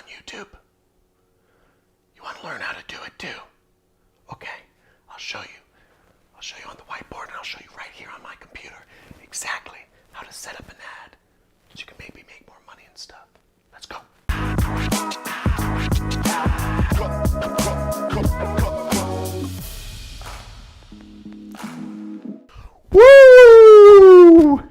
YouTube? You want to learn how to do it too? Okay, I'll show you. I'll show you on the whiteboard, and I'll show you right here on my computer exactly how to set up an ad so you can maybe make more money and stuff. Let's go. Woo!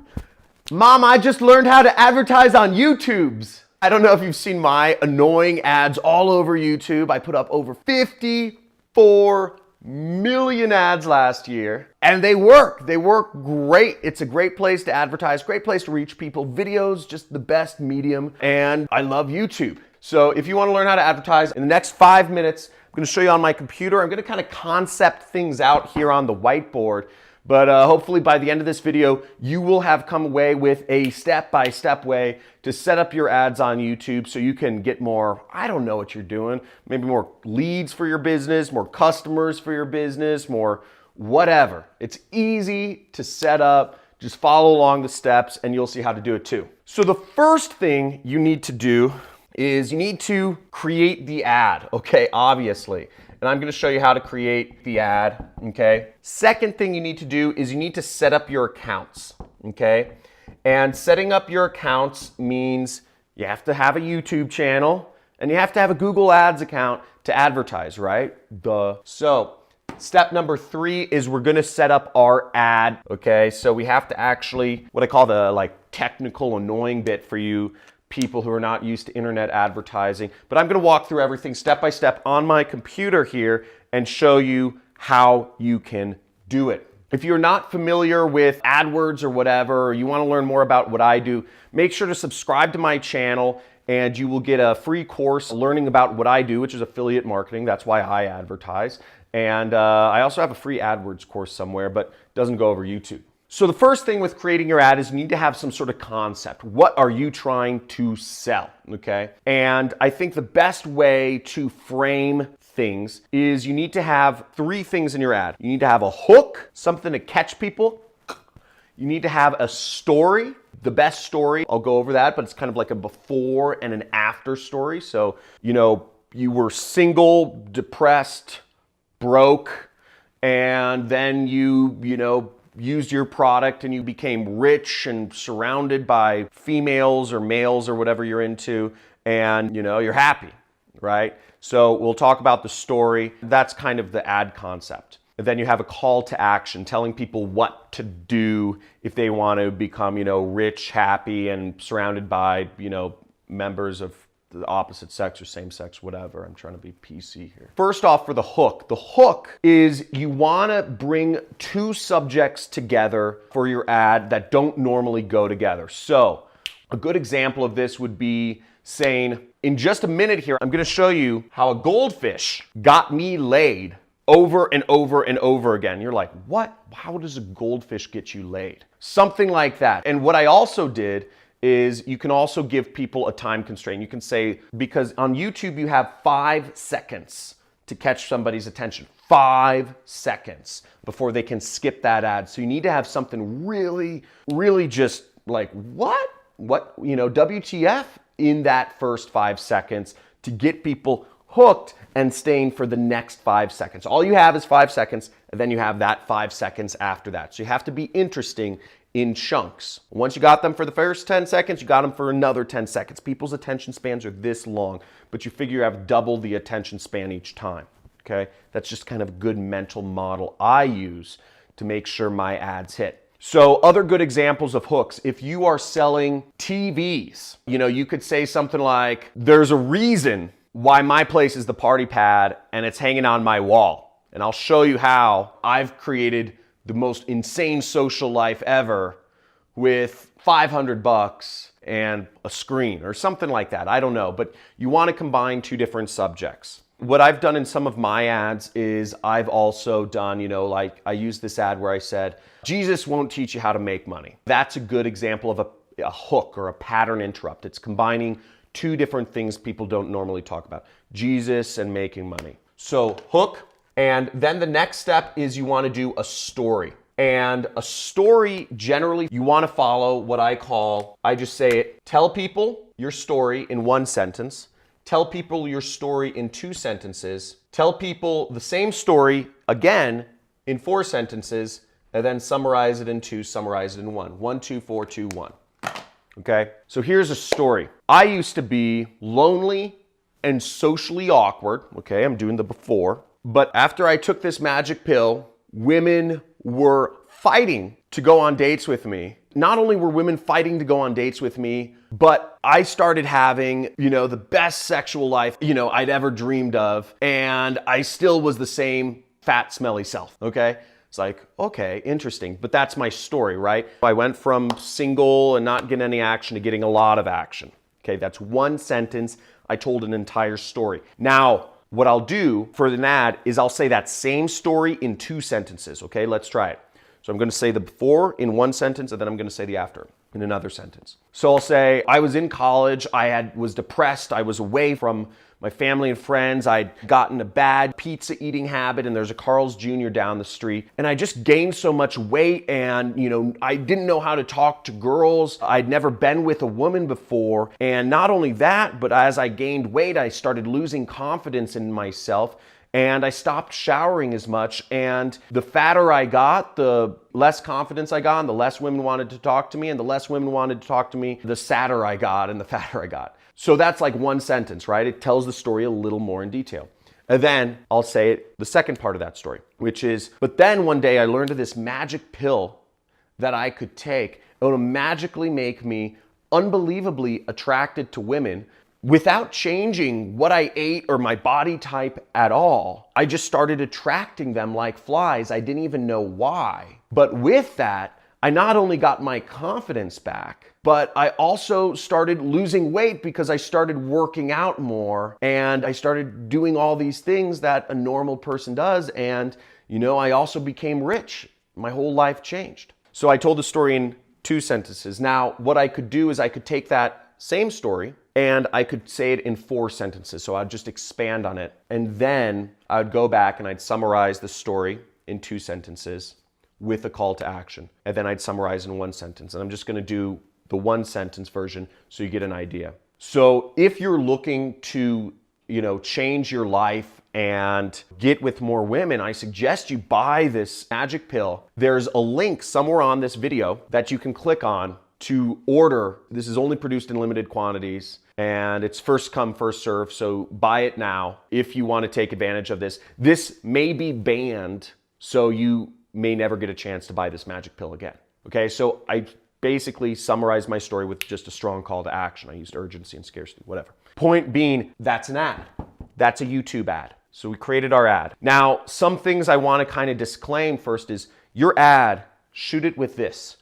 Mom, I just learned how to advertise on YouTube's. I don't know if you've seen my annoying ads all over YouTube. I put up over 54 million ads last year, and they work. They work great. It's a great place to advertise, great place to reach people. Videos, just the best medium, and I love YouTube. So if you want to learn how to advertise, in the next 5 minutes, I'm going to show you on my computer. I'm going to kind of concept things out here on the whiteboard. But hopefully by the end of this video, you will have come away with a step-by-step way to set up your ads on YouTube so you can get more, I don't know what you're doing, maybe more leads for your business, more customers for your business, more whatever. It's easy to set up. Just follow along the steps and you'll see how to do it too. So the first thing you need to do is you need to create the ad, okay, obviously. And I'm going to show you how to create the ad, okay? Second thing you need to do is you need to set up your accounts, okay? And setting up your accounts means you have to have a YouTube channel and you have to have a Google Ads account to advertise, right? Duh. So step number 3 is we're going to set up our ad, okay? So we have to actually, what I call the technical annoying bit for you people who are not used to internet advertising. But I'm going to walk through everything step by step on my computer here and show you how you can do it. If you're not familiar with AdWords or whatever, or you want to learn more about what I do, make sure to subscribe to my channel and you will get a free course learning about what I do, which is affiliate marketing. That's why I advertise. And I also have a free AdWords course somewhere, but it doesn't go over YouTube. So the first thing with creating your ad is you need to have some sort of concept. What are you trying to sell, okay? And I think the best way to frame things is you need to have 3 things in your ad. You need to have a hook, something to catch people. You need to have a story, the best story. I'll go over that, but it's kind of like a before and an after story. So, you were single, depressed, broke, and then you used your product and you became rich and surrounded by females or males or whatever you're into, and you're happy, right? So we'll talk about the story. That's kind of the ad concept. And then you have a call to action, telling people what to do if they want to become, rich, happy, and surrounded by, members of the opposite sex or same sex, whatever. I'm trying to be PC here. First off, for the hook is you want to bring 2 subjects together for your ad that don't normally go together. So a good example of this would be saying, in just a minute here, I'm going to show you how a goldfish got me laid over and over and over again. You're like, what? How does a goldfish get you laid? Something like that. And what I also did is you can also give people a time constraint. You can say, because on YouTube you have 5 seconds to catch somebody's attention. 5 seconds before they can skip that ad. So you need to have something really, really just like, what? WTF in that first 5 seconds to get people hooked and staying for the next 5 seconds. All you have is 5 seconds, and then you have that 5 seconds after that. So you have to be interesting in chunks. Once you got them for the first 10 seconds, you got them for another 10 seconds. People's attention spans are this long, but you figure you have double the attention span each time, okay? That's just kind of a good mental model I use to make sure my ads hit. So other good examples of hooks, if you are selling TVs, you could say something like, there's a reason why my place is the party pad and it's hanging on my wall. And I'll show you how I've created the most insane social life ever with $500 and a screen or something like that. I don't know, but you want to combine 2 different subjects. What I've done in some of my ads is I've also done, I used this ad where I said, Jesus won't teach you how to make money. That's a good example of a hook or a pattern interrupt. It's combining 2 different things people don't normally talk about, Jesus and making money. So hook. And then the next step is you want to do a story. And a story, generally, you want to follow what I just say it, tell people your story in 1 sentence, tell people your story in 2 sentences, tell people the same story again in 4 sentences, and then summarize it in 2, summarize it in 1. 1, 2, 4, 2, 1. Okay? So here's a story. I used to be lonely and socially awkward. Okay, I'm doing the before. But after I took this magic pill, women were fighting to go on dates with me. Not only were women fighting to go on dates with me, but I started having, the best sexual life, I'd ever dreamed of. And I still was the same fat, smelly self. Okay? It's like, okay, interesting. But that's my story, right? I went from single and not getting any action to getting a lot of action. Okay, that's 1 sentence. I told an entire story. Now, what I'll do for an ad is I'll say that same story in 2 sentences. Okay, let's try it. So I'm going to say the before in 1 sentence, and then I'm going to say the after in another sentence. So I'll say, I was in college, was depressed, I was away from my family and friends, I'd gotten a bad pizza eating habit, and there's a Carl's Jr. down the street, and I just gained so much weight, and I didn't know how to talk to girls. I'd never been with a woman before, and not only that, but as I gained weight, I started losing confidence in myself, and I stopped showering as much, and the fatter I got, the less confidence I got, and the less women wanted to talk to me, and the less women wanted to talk to me, the sadder I got and the fatter I got. So that's like 1 sentence, right? It tells the story a little more in detail. And then I'll say it, the second part of that story, which is, but then one day I learned of this magic pill that I could take. It would magically make me unbelievably attracted to women without changing what I ate or my body type at all. I just started attracting them like flies. I didn't even know why. But with that, I not only got my confidence back, but I also started losing weight because I started working out more and I started doing all these things that a normal person does. And, I also became rich. My whole life changed. So I told the story in 2 sentences. Now, what I could do is I could take that same story and I could say it in 4 sentences. So I'd just expand on it. And then I'd go back and I'd summarize the story in 2 sentences with a call to action. And then I'd summarize in 1 sentence. And I'm just going to do the 1 sentence version so you get an idea. So if you're looking to, change your life and get with more women, I suggest you buy this magic pill. There's a link somewhere on this video that you can click on to order. This is only produced in limited quantities and it's first come, first serve. So buy it now if you want to take advantage of this. This may be banned, so you may never get a chance to buy this magic pill again. Okay, so I basically summarized my story with just a strong call to action. I used urgency and scarcity, whatever. Point being, that's an ad. That's a YouTube ad. So we created our ad. Now, some things I want to kind of disclaim first is your ad, shoot it with this.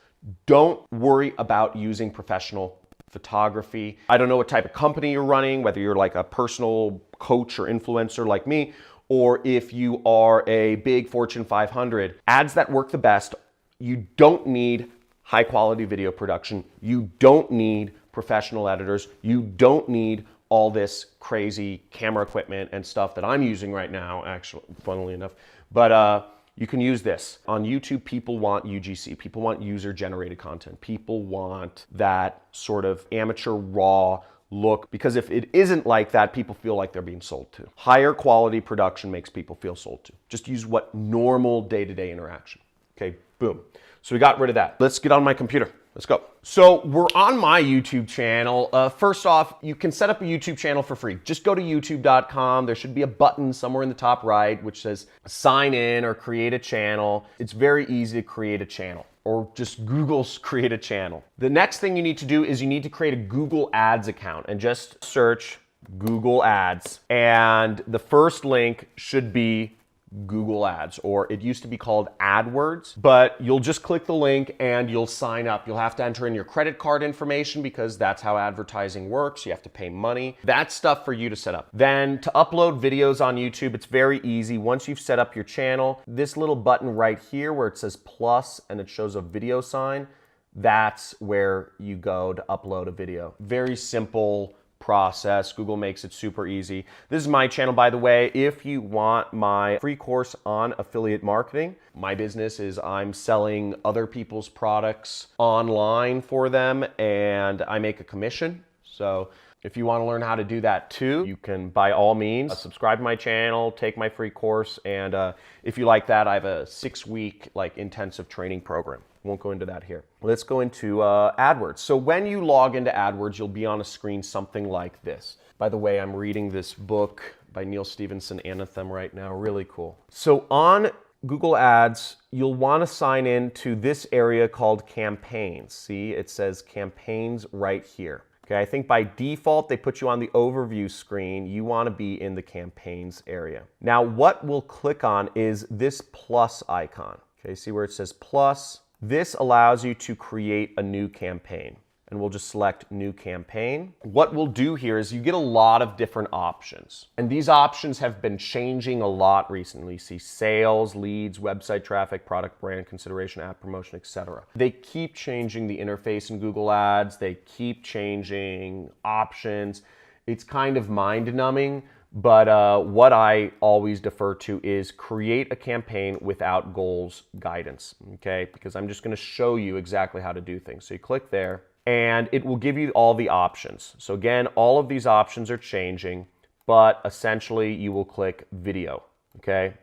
Don't worry about using professional photography. I don't know what type of company you're running, whether you're like a personal coach or influencer like me, or if you are a big Fortune 500. Ads that work the best, you don't need high quality video production. You don't need professional editors. You don't need all this crazy camera equipment and stuff that I'm using right now, actually, funnily enough. But you can use this. On YouTube, people want UGC. People want user-generated content. People want that sort of amateur, raw look, because if it isn't like that, people feel like they're being sold to. Higher quality production makes people feel sold to. Just use what normal day-to-day interaction. Okay, boom. So we got rid of that. Let's get on my computer. Let's go. So we're on my YouTube channel. First off, you can set up a YouTube channel for free. Just go to youtube.com. There should be a button somewhere in the top right which says sign in or create a channel. It's very easy to create a channel, or just Google's create a channel. The next thing you need to do is you need to create a Google Ads account and just search Google Ads. And the first link should be Google Ads, or it used to be called AdWords, but you'll just click the link and you'll sign up. You'll have to enter in your credit card information because that's how advertising works. You have to pay money. That's stuff for you to set up. Then to upload videos on YouTube, it's very easy. Once you've set up your channel, this little button right here where it says plus and it shows a video sign, that's where you go to upload a video. Very simple process. Google makes it super easy. This is my channel, by the way. If you want my free course on affiliate marketing, my business is I'm selling other people's products online for them and I make a commission. So if you want to learn how to do that too, you can by all means subscribe to my channel, take my free course, and if you like that, I have a 6-week intensive training program. Won't go into that here. Let's go into AdWords. So when you log into AdWords, you'll be on a screen something like this. By the way, I'm reading this book by Neil Stephenson, Anthem, right now. Really cool. So on Google Ads, you'll want to sign in to this area called Campaigns. See, it says Campaigns right here. Okay, I think by default, they put you on the overview screen. You want to be in the Campaigns area. Now, what we'll click on is this plus icon. Okay, see where it says plus? This allows you to create a new campaign. And we'll just select New Campaign. What we'll do here is you get a lot of different options. And these options have been changing a lot recently. See sales, leads, website traffic, product brand consideration, app promotion, etc. They keep changing the interface in Google Ads. They keep changing options. It's kind of mind-numbing, but what I always defer to is create a campaign without goals guidance, okay? Because I'm just gonna show you exactly how to do things. So you click there, and it will give you all the options. So again, all of these options are changing, but essentially you will click video, okay?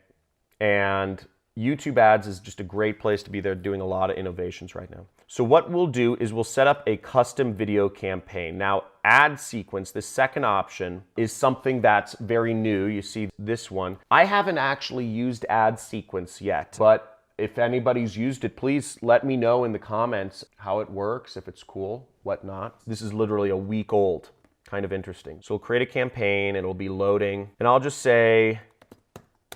And YouTube ads is just a great place to be. They're doing a lot of innovations right now. So what we'll do is we'll set up a custom video campaign. Now, ad sequence, the second option, is something that's very new. You see this one. I haven't actually used ad sequence yet, but if anybody's used it, please let me know in the comments how it works, if it's cool, whatnot. This is literally a week old, kind of interesting. So we'll create a campaign, it'll be loading, and I'll just say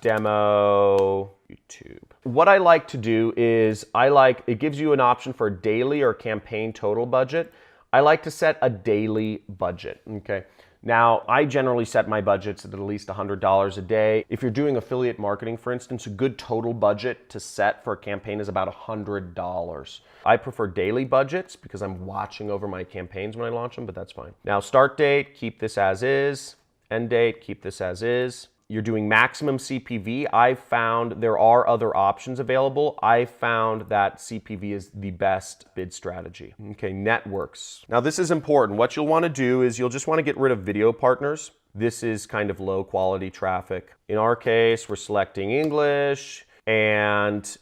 demo YouTube. What I like to do is it gives you an option for a daily or campaign total budget. I like to set a daily budget, okay? Now, I generally set my budgets at least $100 a day. If you're doing affiliate marketing, for instance, a good total budget to set for a campaign is about $100. I prefer daily budgets because I'm watching over my campaigns when I launch them, but that's fine. Now, start date, keep this as is. End date, keep this as is. You're doing maximum CPV. I've found there are other options available. I found that CPV is the best bid strategy. Okay, networks. Now this is important. What you'll want to do is you'll just want to get rid of video partners. This is kind of low quality traffic. In our case, we're selecting English and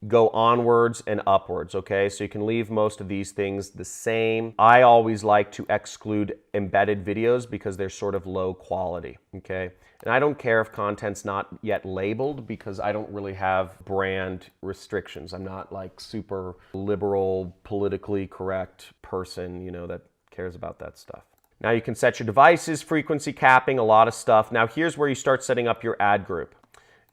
go onwards and upwards, okay? So you can leave most of these things the same. I always like to exclude embedded videos because they're sort of low quality, okay? And I don't care if content's not yet labeled because I don't really have brand restrictions. I'm not like super liberal, politically correct person, you know, that cares about that stuff. Now you can set your devices, frequency capping, a lot of stuff. Now here's where you start setting up your ad group.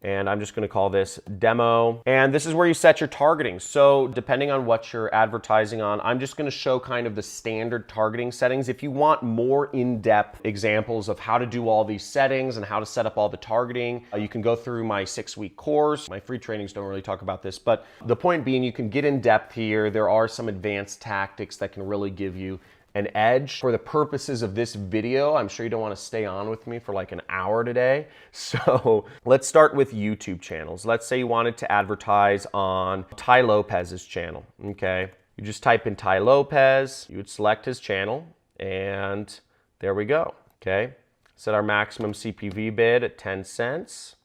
And I'm just going to call this demo. And this is where you set your targeting. So depending on what you're advertising on, I'm just going to show kind of the standard targeting settings. If you want more in-depth examples of how to do all these settings and how to set up all the targeting, you can go through my 6-week course. My free trainings don't really talk about this, but the point being you can get in depth here. There are some advanced tactics that can really give you an edge. For the purposes of this video, I'm sure you don't want to stay on with me for like an hour today. So let's start with YouTube channels. Let's say you wanted to advertise on Ty Lopez's channel, okay? You just type in Ty Lopez, you would select his channel, and there we go, okay? Set our maximum CPV bid at 10 cents,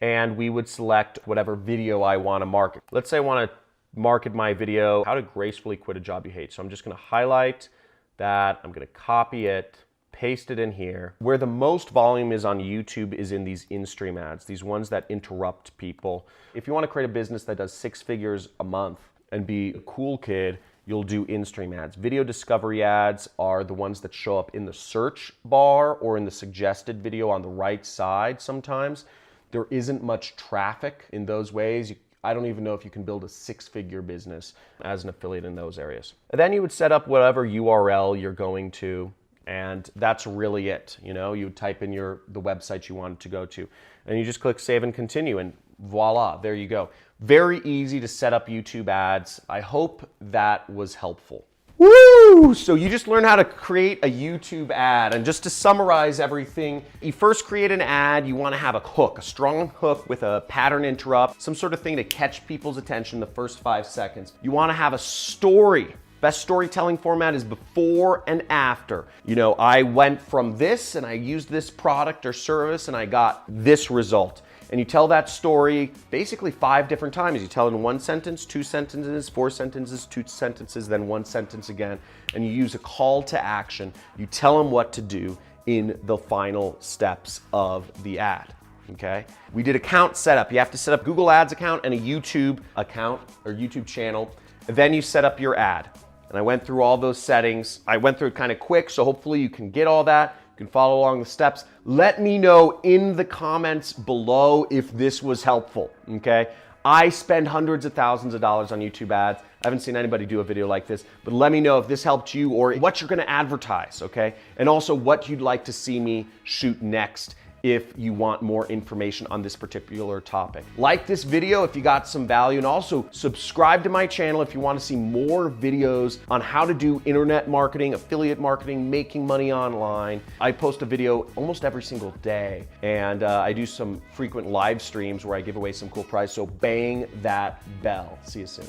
and we would select whatever video I want to market. Let's say I want to market my video, how to gracefully quit a job you hate. So I'm just going to highlight that, I'm going to copy it, paste it in here. Where the most volume is on YouTube is in these in-stream ads, these ones that interrupt people. If you want to create a business that does 6 figures a month and be a cool kid, you'll do in-stream ads. Video discovery ads are the ones that show up in the search bar or in the suggested video on the right side sometimes. There isn't much traffic in those ways. I don't even know if you can build a 6-figure business as an affiliate in those areas. And then you would set up whatever URL you're going to, and that's really it. You know, you would type in the website you wanted to go to, and you just click save and continue, and voila, there you go. Very easy to set up YouTube ads. I hope that was helpful. Woo! So you just learned how to create a YouTube ad. And just to summarize everything, you first create an ad, you want to have a hook, a strong hook with a pattern interrupt, some sort of thing to catch people's attention the first 5 seconds. You want to have a story Best storytelling format is before and after. You know, I went from this and I used this product or service and I got this result. And you tell that story basically 5 different times. You tell it in 1 sentence, 2 sentences, 4 sentences, 2 sentences, then 1 sentence again. And you use a call to action. You tell them what to do in the final steps of the ad. Okay? We did account setup. You have to set up Google Ads account and a YouTube account or YouTube channel. And then you set up your ad. And I went through all those settings. I went through it kind of quick, so hopefully you can get all that. You can follow along the steps. Let me know in the comments below if this was helpful, okay? I spend hundreds of thousands of dollars on YouTube ads. I haven't seen anybody do a video like this, but let me know if this helped you or what you're gonna advertise, okay? And also what you'd like to see me shoot next if you want more information on this particular topic. Like this video if you got some value, and also subscribe to my channel if you want to see more videos on how to do internet marketing, affiliate marketing, making money online. I post a video almost every single day, and I do some frequent live streams where I give away some cool prizes, so bang that bell. See you soon.